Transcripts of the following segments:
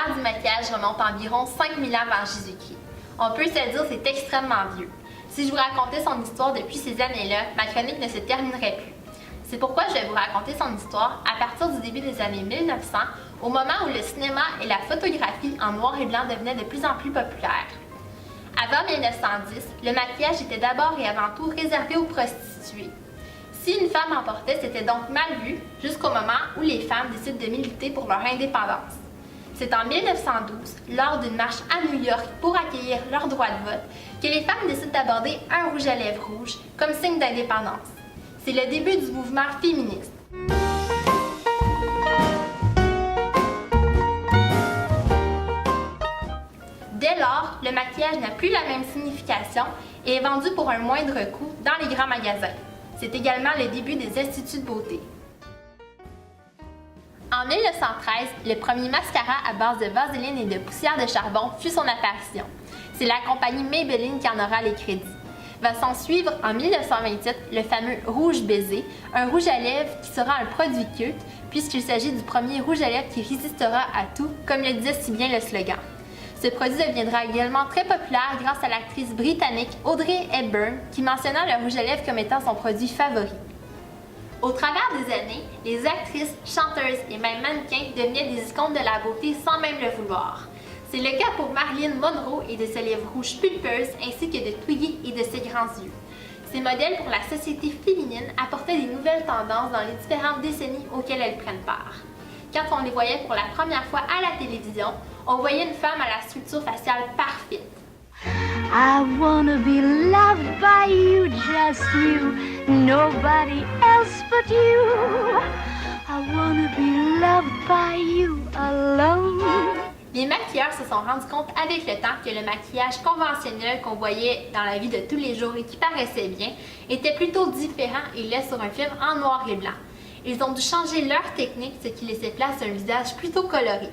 l'art du maquillage remonte environ 5000 ans avant Jésus-Christ. On peut se dire que c'est extrêmement vieux. Si je vous racontais son histoire depuis ces années-là, ma chronique ne se terminerait plus. C'est pourquoi je vais vous raconter son histoire à partir du début des années 1900, au moment où le cinéma et la photographie en noir et blanc devenaient de plus en plus populaires. Avant 1910, le maquillage était d'abord et avant tout réservé aux prostituées. Si une femme en portait, c'était donc mal vu jusqu'au moment où les femmes décident de militer pour leur indépendance. C'est en 1912, lors d'une marche à New York pour accueillir leur droit de vote, que les femmes décident d'aborder un rouge à lèvres rouge comme signe d'indépendance. C'est le début du mouvement féministe. Dès lors, le maquillage n'a plus la même signification et est vendu pour un moindre coût dans les grands magasins. C'est également le début des instituts de beauté. En 1913, le premier mascara à base de vaseline et de poussière de charbon fut son apparition. C'est la compagnie Maybelline qui en aura les crédits. Va s'en suivre en 1927 le fameux rouge baiser, un rouge à lèvres qui sera un produit culte puisqu'il s'agit du premier rouge à lèvres qui résistera à tout, comme le disait si bien le slogan. Ce produit deviendra également très populaire grâce à l'actrice britannique Audrey Hepburn qui mentionna le rouge à lèvres comme étant son produit favori. Au travers des années, les actrices, chanteuses et même mannequins devenaient des icônes de la beauté sans même le vouloir. C'est le cas pour Marilyn Monroe et de ses lèvres rouges pulpeuses ainsi que de Twiggy et de ses grands yeux. Ces modèles pour la société féminine apportaient des nouvelles tendances dans les différentes décennies auxquelles elles prennent part. Quand on les voyait pour la première fois à la télévision, on voyait une femme à la structure faciale parfaite. I wanna be loved by you, just you, nobody else but you. I wanna be loved by you alone. Les maquilleurs se sont rendus compte avec le temps que le maquillage conventionnel qu'on voyait dans la vie de tous les jours et qui paraissait bien était plutôt différent et laid sur un film en noir et blanc. Ils ont dû changer leur technique, ce qui laissait place à un visage plutôt coloré.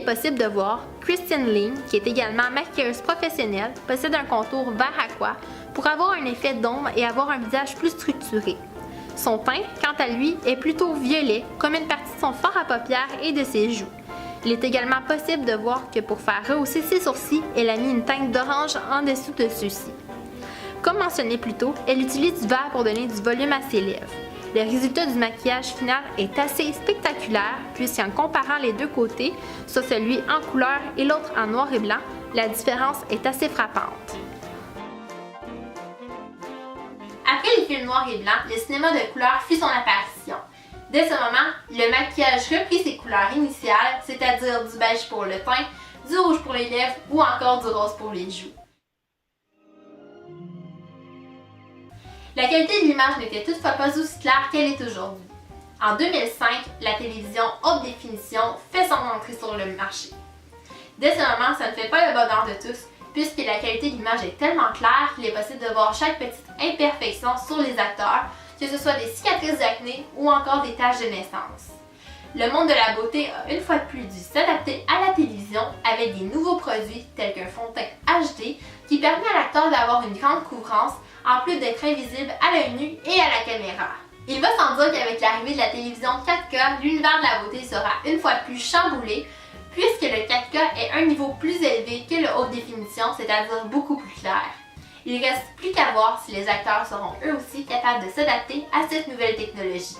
Possible de voir, Christine Lean, qui est également maquilleuse professionnelle, possède un contour vert aqua pour avoir un effet d'ombre et avoir un visage plus structuré. Son teint, quant à lui, est plutôt violet, comme une partie de son fard à paupières et de ses joues. Il est également possible de voir que pour faire rehausser ses sourcils, elle a mis une teinte d'orange en dessous de ceux-ci. Comme mentionné plus tôt, elle utilise du vert pour donner du volume à ses lèvres. Le résultat du maquillage final est assez spectaculaire puisqu'en comparant les deux côtés, soit celui en couleur et l'autre en noir et blanc, la différence est assez frappante. Après les films noirs et blancs, le cinéma de couleur fit son apparition. Dès ce moment, le maquillage reprit ses couleurs initiales, c'est-à-dire du beige pour le teint, du rouge pour les lèvres ou encore du rose pour les joues. La qualité de l'image n'était toutefois pas aussi claire qu'elle est aujourd'hui. En 2005, la télévision haute définition fait son entrée sur le marché. Dès ce moment, ça ne fait pas le bonheur de tous, puisque la qualité de l'image est tellement claire qu'il est possible de voir chaque petite imperfection sur les acteurs, que ce soit des cicatrices d'acné ou encore des taches de naissance. Le monde de la beauté a une fois de plus dû s'adapter à la télévision avec des nouveaux produits tels qu'un fond de teint HD qui permet à l'acteur d'avoir une grande couvrance en plus d'être invisible à l'œil nu et à la caméra. Il va sans dire qu'avec l'arrivée de la télévision 4K, l'univers de la beauté sera une fois de plus chamboulé puisque le 4K est un niveau plus élevé que le haute définition, c'est-à-dire beaucoup plus clair. Il ne reste plus qu'à voir si les acteurs seront eux aussi capables de s'adapter à cette nouvelle technologie.